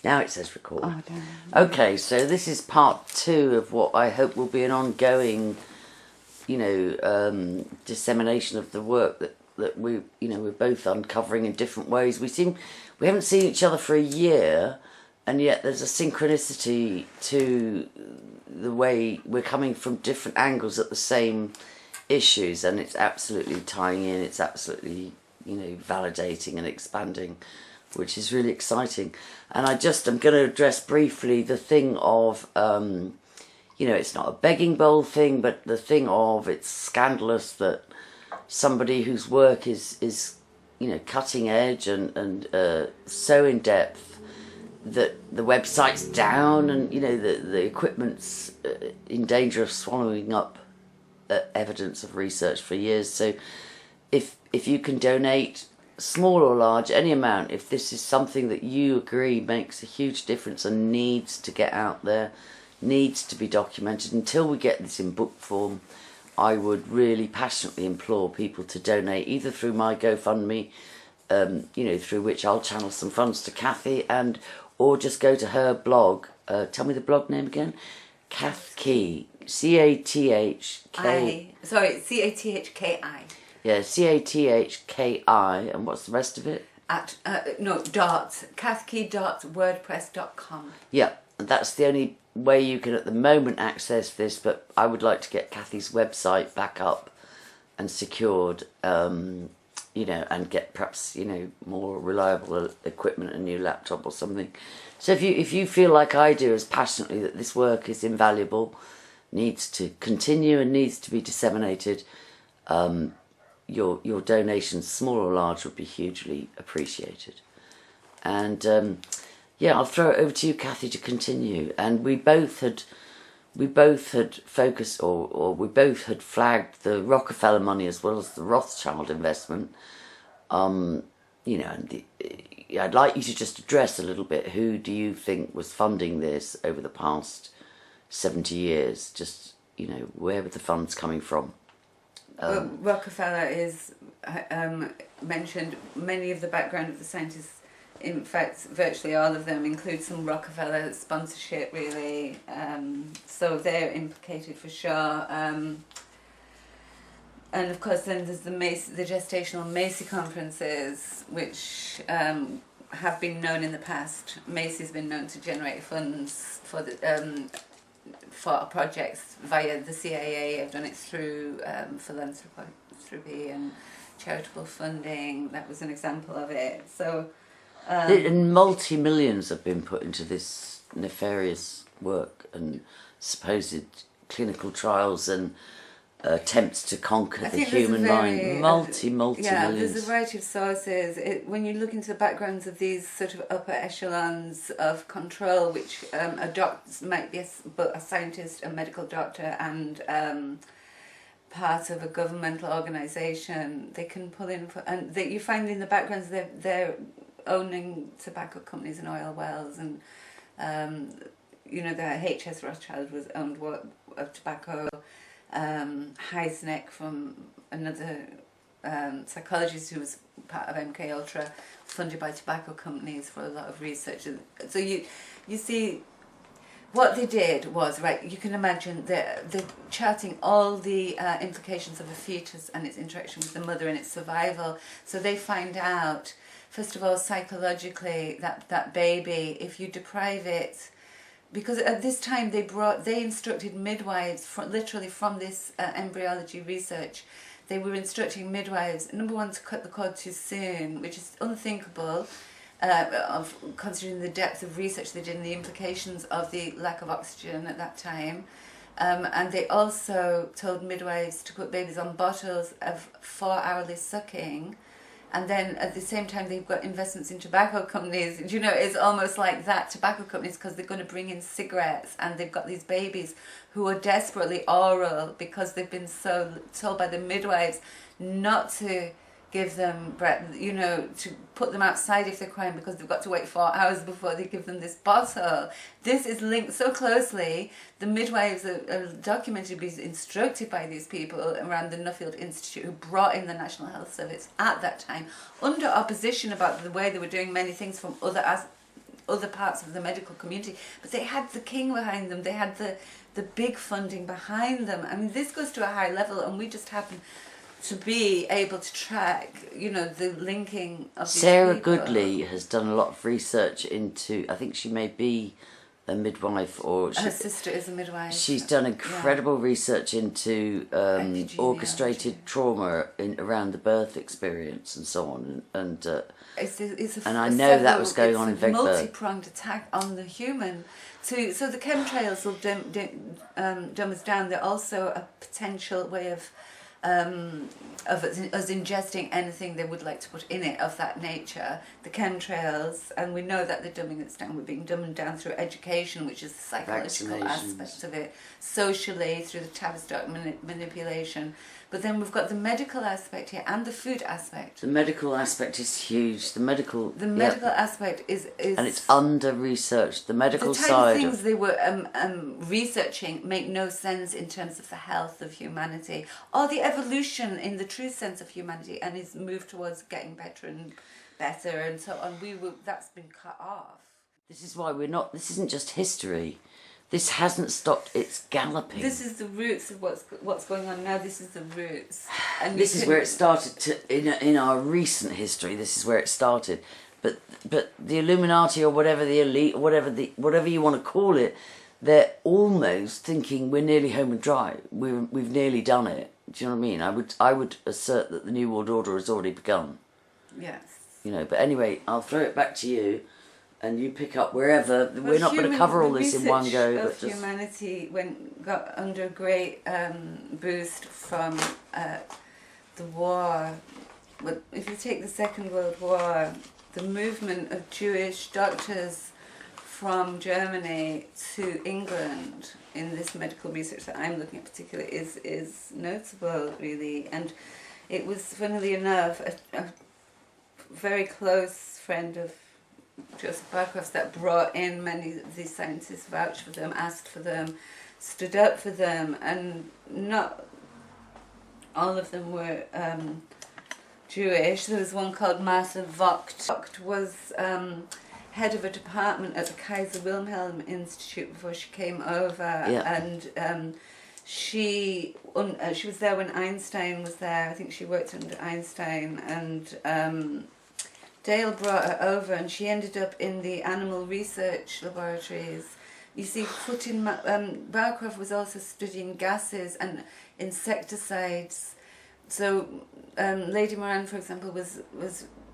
Now it says record. Oh, damn. Okay, so this is part 2 of what I hope will be an ongoing, dissemination of the work that we're both uncovering in different ways. We haven't seen each other for a year, and yet there's a synchronicity to the way we're coming from different angles at the same issues, and it's absolutely tying in. It's absolutely validating and expanding, which is really exciting. And I'm going to address briefly the thing of, it's not a begging bowl thing, but the thing of it's scandalous that somebody whose work is cutting edge and so in depth that the website's down and, the equipment's in danger of swallowing up evidence of research for years. So if you can donate, small or large, any amount, if this is something that you agree makes a huge difference and needs to get out there, needs to be documented, until we get this in book form, I would really passionately implore people to donate, either through my GoFundMe, through which I'll channel some funds to Cathi, or just go to her blog. Tell me the blog name again. Cathi, C-A-T-H-K... C-A-T-H-K-I. Yeah, C-A-T-H-K-I, and what's the rest of it? Cathi.wordpress.com. Yeah, that's the only way you can at the moment access this, but I would like to get Cathy's website back up and secured, and get perhaps, more reliable equipment, a new laptop or something. So if you feel like I do as passionately that this work is invaluable, needs to continue and needs to be disseminated, your donations, small or large, would be hugely appreciated. And I'll throw it over to you, Cathi, to continue. And we both had focused, or we both had flagged the Rockefeller money as well as the Rothschild investment. And I'd like you to just address a little bit, who do you think was funding this over the past 70 years? Just, where were the funds coming from? Rockefeller is mentioned. Many of the background of the scientists, in fact, virtually all of them include some Rockefeller sponsorship, really. So they're implicated for sure. And of course, then there's the gestational Macy conferences, which have been known in the past. Macy's been known to generate funds for for projects via the CIA. I've done it through philanthropy and charitable funding. That was an example of it. So, and multi-millions have been put into this nefarious work and supposed clinical trials and attempts to conquer the human mind. Multi-millions. Yeah, there's a variety of sources. When you look into the backgrounds of these sort of upper echelons of control, which a doctor might be a scientist, a medical doctor, and part of a governmental organisation, they can pull in, you find in the backgrounds they're owning tobacco companies and oil wells, and the H.S. Rothschild was owned of tobacco. Heisneck, from another psychologist who was part of MKULTRA, funded by tobacco companies for a lot of research. So you see, what they did was, right, you can imagine they're charting all the implications of a fetus and its interaction with the mother and its survival. So they find out, first of all, psychologically, that baby, if you deprive it, because at this time they instructed midwives, literally from this embryology research, they were instructing midwives, number one, to cut the cord too soon, which is unthinkable, of considering the depth of research they did and the implications of the lack of oxygen at that time. And they also told midwives to put babies on bottles of 4-hourly sucking. And then at the same time, they've got investments in tobacco companies. It's almost like that, tobacco companies, because they're going to bring in cigarettes, and they've got these babies who are desperately oral because they've been so told by the midwives not to give them breath, to put them outside if they're crying, because they've got to wait 4 hours before they give them this bottle. This is linked so closely. The midwives are documented to be instructed by these people around the Nuffield Institute, who brought in the National Health Service at that time, under opposition about the way they were doing many things from other other parts of the medical community, but they had the king behind them, they had the big funding behind them. I mean, this goes to a high level, and we just happen to be able to track, you know, the linking of these Sarah people. Goodley has done a lot of research into, I think she may be a midwife, or Her sister is a midwife. she's done incredible research into orchestrated trauma around the birth experience and so on, and I know that was going on in Vegberg. It's a multi-pronged attack on the human. So the chemtrails will dumb us down. They're also a potential way of us ingesting anything they would like to put in it of that nature. The chemtrails, and we know that they're dumbing us down. We're being dumbed down through education, which is the psychological aspect of it, socially through the Tavistock manipulation. But then we've got the medical aspect here and the food aspect. The medical aspect is huge. The medical aspect is and it's under researched. The medical the type side of things they were researching make no sense in terms of the health of humanity or the evolution in the true sense of humanity, and is moved towards getting better and better and so on. That's been cut off. This is why we're not. This isn't just history. This hasn't stopped. It's galloping. This is the roots of what's going on now. This is the roots. And this is where it started. In our recent history, this is where it started. But the Illuminati, or whatever the elite, whatever you want to call it, they're almost thinking we're nearly home and dry. We've nearly done it. Do you know what I mean? I would assert that the New World Order has already begun. Yes. You know. But anyway, I'll throw it back to you. And you pick up wherever. We're not going to cover all this in one go. But humanity got under a great boost from the war. But if you take the Second World War, the movement of Jewish doctors from Germany to England in this medical research that I'm looking at particularly is notable, really. And it was, funnily enough, a very close friend of Joseph Barkhoff's that brought in many of these scientists, vouched for them, asked for them, stood up for them, and not all of them were Jewish. There was one called Martha Vogt. Vogt was head of a department at the Kaiser Wilhelm Institute before she came over, and she was there when Einstein was there. I think she worked under Einstein, and Dale brought her over, and she ended up in the animal research laboratories. You see, Barkhoff was also studying gases and insecticides. So Lady Moran, for example, was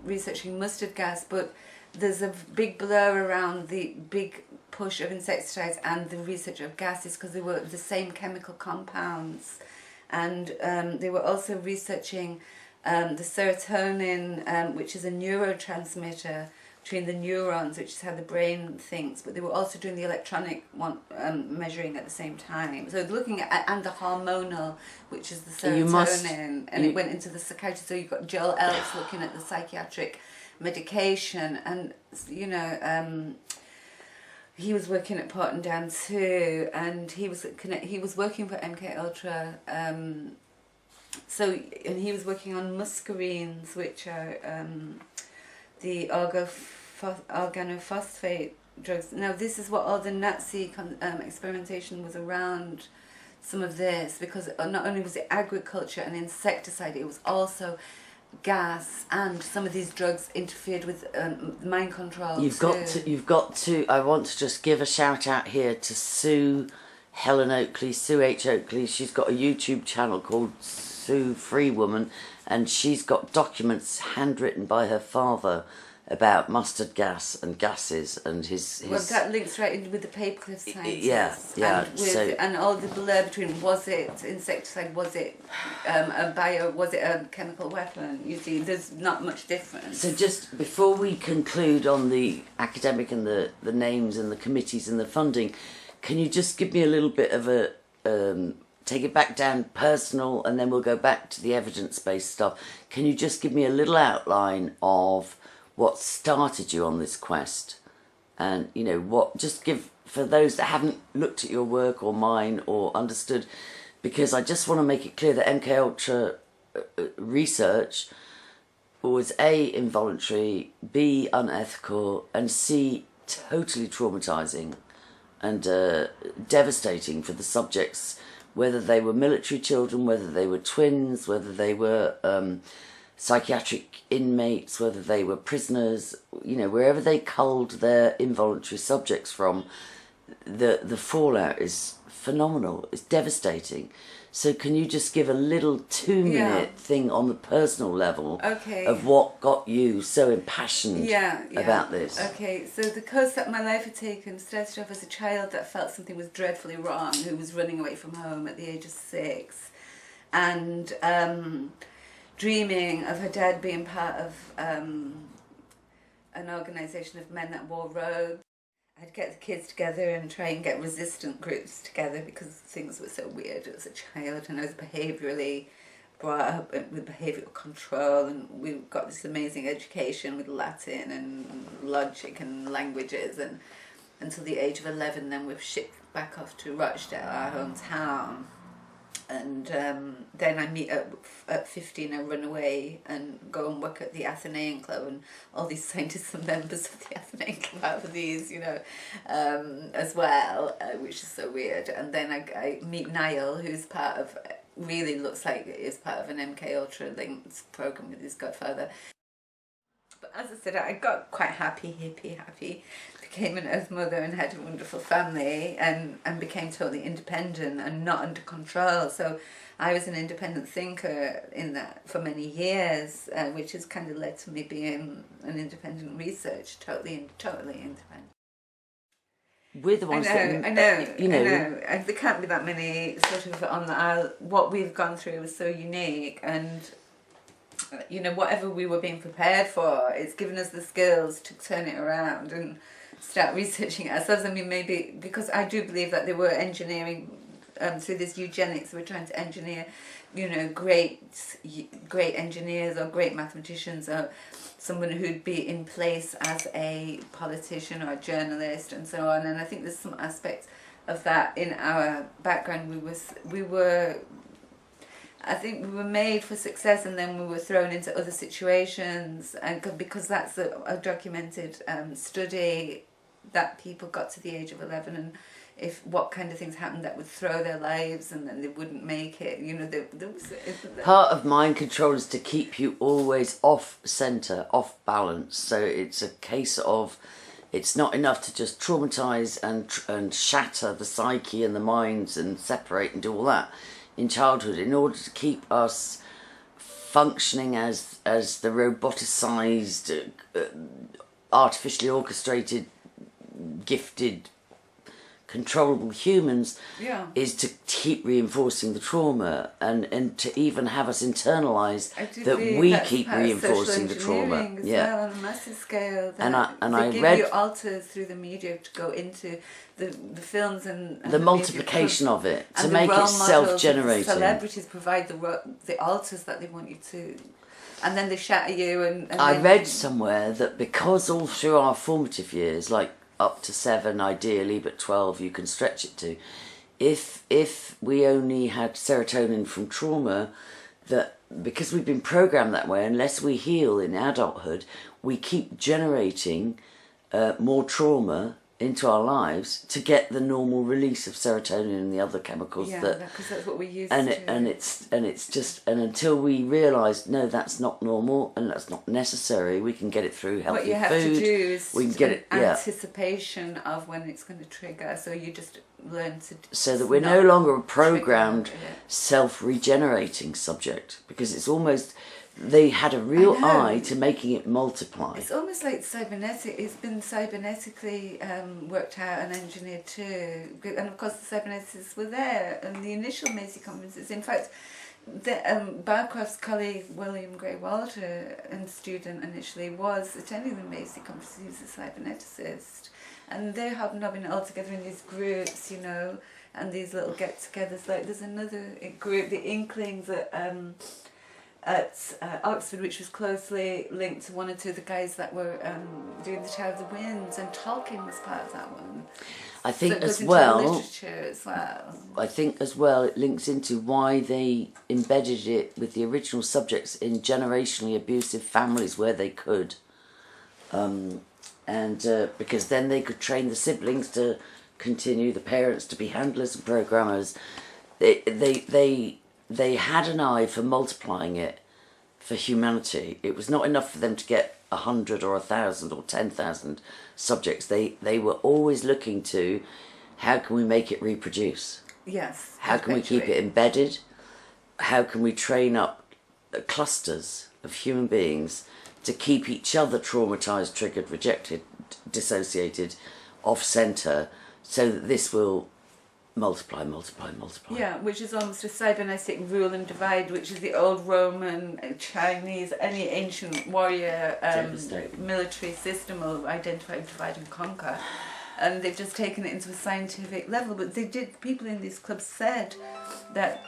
researching mustard gas, but there's a big blur around the big push of insecticides and the research of gases, because they were the same chemical compounds. And they were also researching the serotonin, which is a neurotransmitter between the neurons, which is how the brain thinks, but they were also doing the electronic one, measuring at the same time. So looking at, and the hormonal, which is the serotonin, it went into the psychiatry. So you've got Joel Ellis looking at the psychiatric medication, and you know, he was working at Portendown too, and he was working for MKULTRA. And he was working on muscarines, which are the organophosphate drugs. Now, this is what all the Nazi experimentation was around, some of this, because not only was it agriculture and insecticide, it was also gas, and some of these drugs interfered with mind control. You've got to. I want to just give a shout out here to Sue H. Oakley. She's got a YouTube channel called Sue Free Woman, and she's got documents handwritten by her father about mustard gas and gases and his well, that links right in with the paperclip sciences. Yeah. And all the blur between, was it insecticide, was it was it a chemical weapon? You see, there's not much difference. So just before we conclude on the academic and the names and the committees and the funding, can you just give me a little bit of a take it back down personal, and then we'll go back to the evidence-based stuff. Can you just give me a little outline of what started you on this quest? And, you know, just give, for those that haven't looked at your work or mine or understood, because I just want to make it clear that MKUltra research was A, involuntary, B, unethical, and C, totally traumatising and devastating for the subjects, whether they were military children, whether they were twins, whether they were psychiatric inmates, whether they were prisoners, you know, wherever they culled their involuntary subjects from, the fallout is phenomenal. It's devastating. So can you just give a little 2-minute thing on the personal level of what got you so impassioned about this? Okay, so the course that my life had taken started off as a child that felt something was dreadfully wrong, who was running away from home at the age of 6, and dreaming of her dad being part of an organisation of men that wore robes. I'd get the kids together and try and get resistant groups together because things were so weird as a child, and I was behaviourally brought up with behavioural control, and we got this amazing education with Latin and logic and languages, and until the age of 11 then we've shipped back off to Rochdale, our hometown. And then I meet up at 15, I run away and go and work at the Athenaeum Club, and all these scientists and members of the Athenaeum Club have these, you know, as well, which is so weird. And then I meet Niall, who's part of, really looks like is part of an MKULTRA linked program with his godfather. But as I said, I got quite happy, became an earth mother and had a wonderful family, and became totally independent and not under control. So I was an independent thinker in that for many years, which has kind of led to me being an independent researcher, totally independent. We're the ones I know. And there can't be that many sort of on the aisle. What we've gone through was so unique, and you know, whatever we were being prepared for, it's given us the skills to turn it around and start researching it ourselves. I mean, maybe because I do believe that they were engineering through this eugenics. We're trying to engineer, you know, great engineers or great mathematicians or someone who'd be in place as a politician or a journalist and so on. And I think there's some aspects of that in our background. I think we were made for success, and then we were thrown into other situations, and because that's a documented study that people got to the age of 11, and if what kind of things happened that would throw their lives, and then they wouldn't make it, you know. Part of mind control is to keep you always off centre, off balance. So it's a case of, it's not enough to just traumatise and shatter the psyche and the minds and separate and do all that in childhood. In order to keep us functioning as the roboticised, artificially orchestrated, gifted, controllable humans, is to keep reinforcing the trauma and to even have us internalise that we keep reinforcing the trauma. Well, on a massive scale. And I give read you alters through the media to go into the films and the multiplication of it to make it self-generating. Celebrities provide the alters that they want you to, and then they shatter you. And I read somewhere that because all through our formative years, like up to 7 ideally, but 12 you can stretch it to, if we only had serotonin from trauma, that because we've been programmed that way, unless we heal in adulthood, we keep generating more trauma into our lives to get the normal release of serotonin and the other chemicals. Because that's what we use. And it's just, and until we realise no, that's not normal and that's not necessary, we can get it through healthy food. What you have to do is we can get it, anticipation of when it's going to trigger. So you just learn to. So that we're no longer a programmed, self-regenerating subject, because it's almost. They had a real eye to making it multiply. It's almost like cybernetic. It's been cybernetically worked out and engineered too. And of course the cyberneticists were there in the initial Macy conferences. In fact, Barcroft's colleague William Gray Walter and student initially was attending the Macy conferences. He was a cyberneticist. And they're hobnobbing all together in these groups, you know, and these little get-togethers. Like there's another group, the Inklings, at Oxford, which was closely linked to one or two of the guys that were doing the Tower of the Winds, and Tolkien was part of that one. I think so as well. Literature as well. I think as well it links into why they embedded it with the original subjects in generationally abusive families where they could. and because then they could train the siblings to continue, the parents to be handlers and programmers. They had an eye for multiplying it for humanity. It was not enough for them to get 100 or 1,000 or 10,000 subjects. They were always looking to, how can we make it reproduce? Yes. How can we keep it embedded? How can we train up clusters of human beings to keep each other traumatized, triggered, rejected, dissociated, off center, so that this will multiply. Yeah, which is almost a cybernetic rule and divide, which is the old Roman, Chinese, any ancient warrior military system will identify, divide and conquer. And they've just taken it into a scientific level. But people in these clubs said that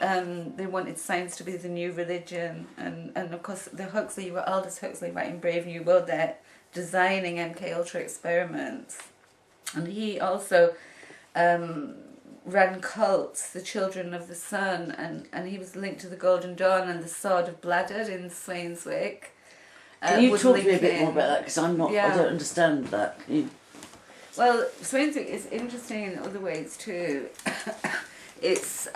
they wanted science to be the new religion. And of course, you were Aldous Huxley writing Brave New World there, designing MKUltra experiments. And he also ran cults, the Children of the Sun, and he was linked to the Golden Dawn and the Sword of Bladud in Swainswick. Can you talk to me a bit more about that? Because I don't understand that. Can you? Well, Swainswick is interesting in other ways too. It's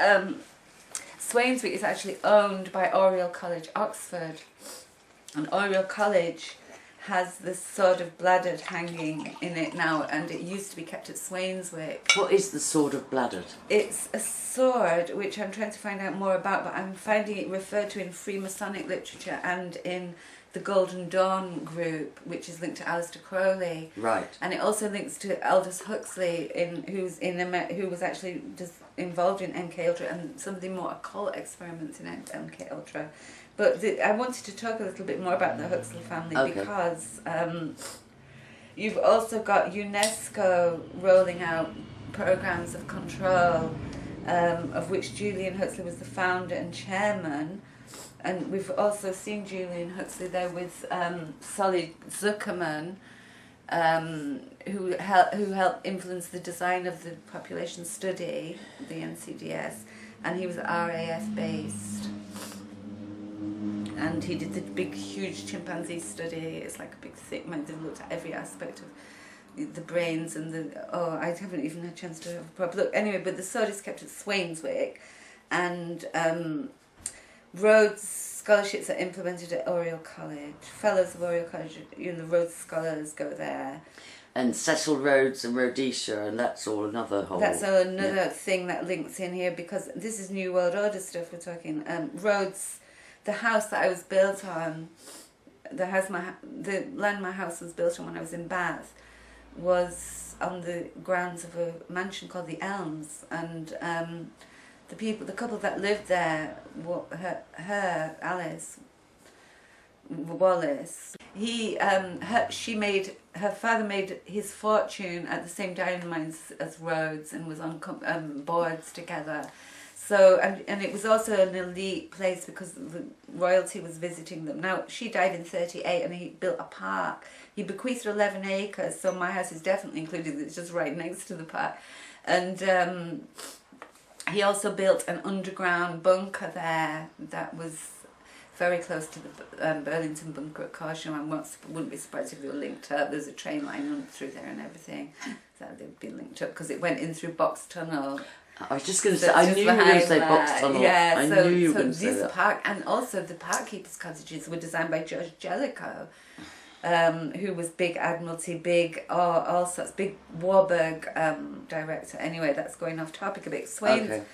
Swainswick is actually owned by Oriel College, Oxford, and Oriel College has the Sword of Bladud hanging in it now, and it used to be kept at Swainswick. What is the Sword of Bladud? It's a sword which I'm trying to find out more about, but I'm finding it referred to in Freemasonic literature and in the Golden Dawn group, which is linked to Aleister Crowley. Right. And it also links to Aldous Huxley, who was actually just involved in MKUltra and some of the more occult experiments in MKUltra. But I wanted to talk a little bit more about the Huxley family because you've also got UNESCO rolling out programs of control, of which Julian Huxley was the founder and chairman. And we've also seen Julian Huxley there with Solly Zuckerman, who helped influence the design of the population study, the NCDS, and he was RAF based. And he did the big, huge chimpanzee study. It's like a big thick man. They've looked at every aspect of the brains and I haven't even had a chance to have a proper look. Anyway, but the sword is kept at Swainswick, and Rhodes scholarships are implemented at Oriel College. Fellows of Oriel College, the Rhodes scholars go there. And Cecil Rhodes and Rhodesia, and that's all another whole... That's another thing that links in here, because this is New World Order stuff we're talking. Rhodes, the house that I was built on, the land my house was built on when I was in Bath, was on the grounds of a mansion called the Elms, and the couple that lived there, her Alice Wallace, her father made his fortune at the same diamond mines as Rhodes and was on boards together. So, and it was also an elite place because the royalty was visiting them. Now, she died in 1938 and he built a park. He bequeathed 11 acres, so my house is definitely included. It's just right next to the park. And he also built an underground bunker there that was very close to the Burlington bunker at Corsham. I wouldn't be surprised if they were linked up. There's a train line through there and everything. So they'd be linked up because it went in through Box Tunnel. I was just going to say, I knew you were going to say Box Tunnel. Yeah, I knew you were going to say that. Park, and also the park keepers' cottages were designed by George Jellicoe, who was big Admiralty, big all sorts, big Warburg director. Anyway, that's going off topic a bit. Swainswick.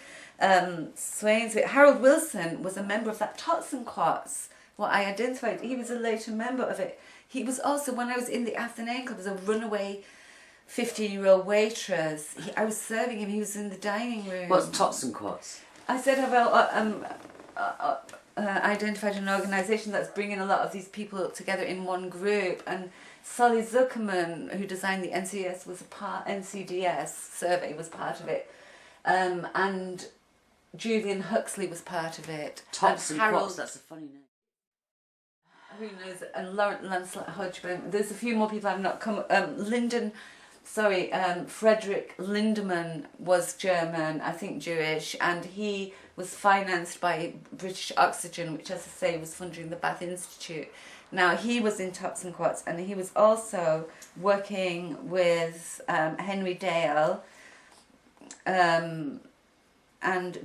Harold Wilson was a member of that Tots and Quats. What I identified, he was a later member of it. He was also, when I was in the Athenaeum Club, as a runaway 15-year-old waitress. I was serving him. He was in the dining room. What's Tots and Quats? I said identified an organisation that's bringing a lot of these people together in one group. And Solly Zuckerman, who designed the NCDS survey, was part of it. And Julian Huxley was part of it. Tots and Quats, that's a funny name. Who knows? And Lancelot Hodgman. There's a few more people I've not come... Frederick Lindemann was German, I think Jewish, and he was financed by British Oxygen, which, as I say, was funding the Bath Institute. Now, he was in Tops and Quarts, and he was also working with Henry Dale, and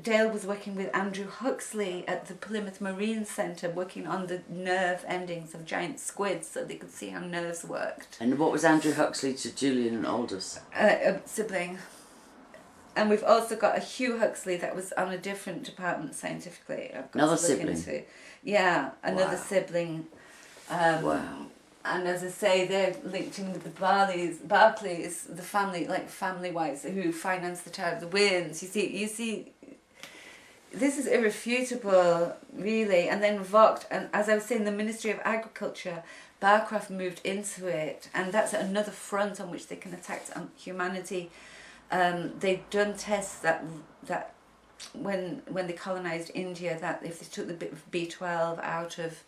Dale was working with Andrew Huxley at the Plymouth Marine Centre, working on the nerve endings of giant squids so they could see how nerves worked. And what was Andrew Huxley to Julian and Aldous? A sibling. And we've also got a Hugh Huxley that was on a different department scientifically. I've got Another to look sibling? Into. Yeah, another Wow. sibling. Wow. And as I say, they're linked in with the Barclays, the family, like family-wise, who financed the Tower of the Winds. You see, this is irrefutable, really. And then Vogt, and as I was saying, the Ministry of Agriculture, Barcroft moved into it, and that's another front on which they can attack on humanity. They've done tests that when they colonised India, that if they took the bit of B12 out of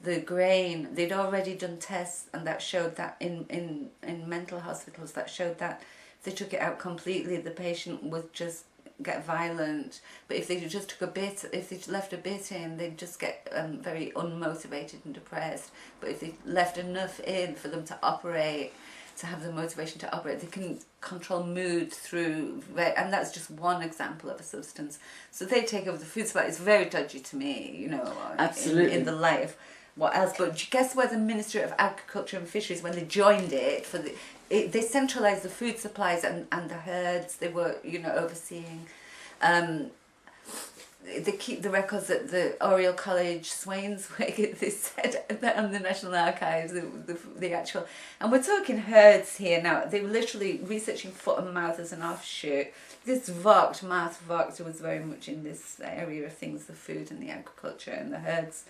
the grain, they'd already done tests, and that showed that in mental hospitals, that showed that if they took it out completely, the patient would just get violent. But if they just took a bit, if they left a bit in, they'd just get very unmotivated and depressed. But if they left enough in for them to operate, to have the motivation to operate, they can control mood through, and that's just one example of a substance. So they take over the food supply. It's very dodgy to me, you know. Absolutely. In the light of what else? But guess where the Ministry of Agriculture and Fisheries, when they joined it, they centralised the food supplies and the herds they were, you know, overseeing. They keep the records at the Oriel College, Swainswick, they said on the National Archives, the actual, and we're talking herds here now. They were literally researching foot and mouth as an offshoot. This Vogt, who was very much in this area of things, the food and the agriculture and the herds.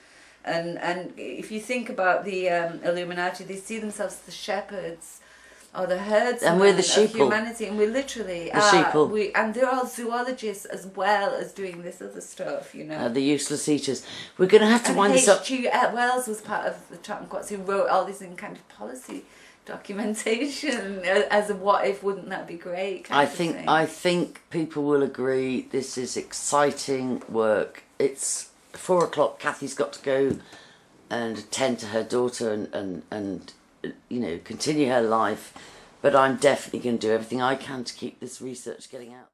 And if you think about the Illuminati, they see themselves as the shepherds or the herdsmen And we're the of sheeple. humanity, and we literally The sheeple. and they're all zoologists as well as doing this other stuff, you know. The useless eaters. We're going to have to And wind this up. H.G. Wells was part of the Tops and Quarts, who wrote all this in kind of policy documentation as a what if, wouldn't that be great? I think people will agree this is exciting work. It's 4 o'clock. Cathy's got to go and attend to her daughter and you know, continue her life. But I'm definitely going to do everything I can to keep this research getting out.